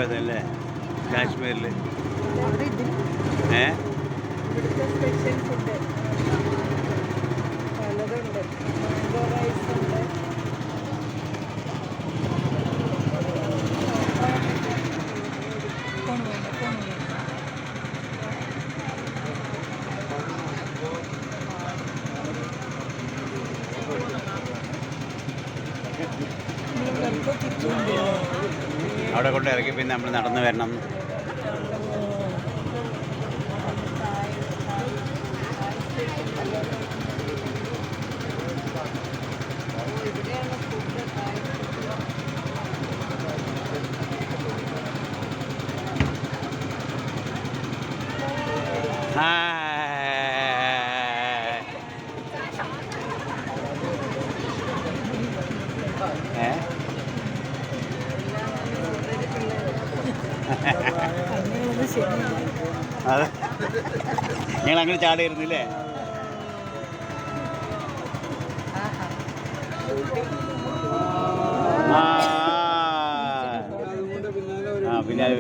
അതല്ലേ കാശ്മീരിൽ ഇവിടുത്തെ സ്പെഷ്യൽ ഫുഡ് പലതുണ്ട്. മാംഗോ റൈസ് ഉണ്ട്. അവിടെ കൊണ്ട് ഇറക്കി പിന്നെ നമ്മൾ നടന്നു വരണം. അതെ, ഞങ്ങൾ അങ്ങനെ ചാടിയിരുന്നില്ലേ? പിന്നാലെ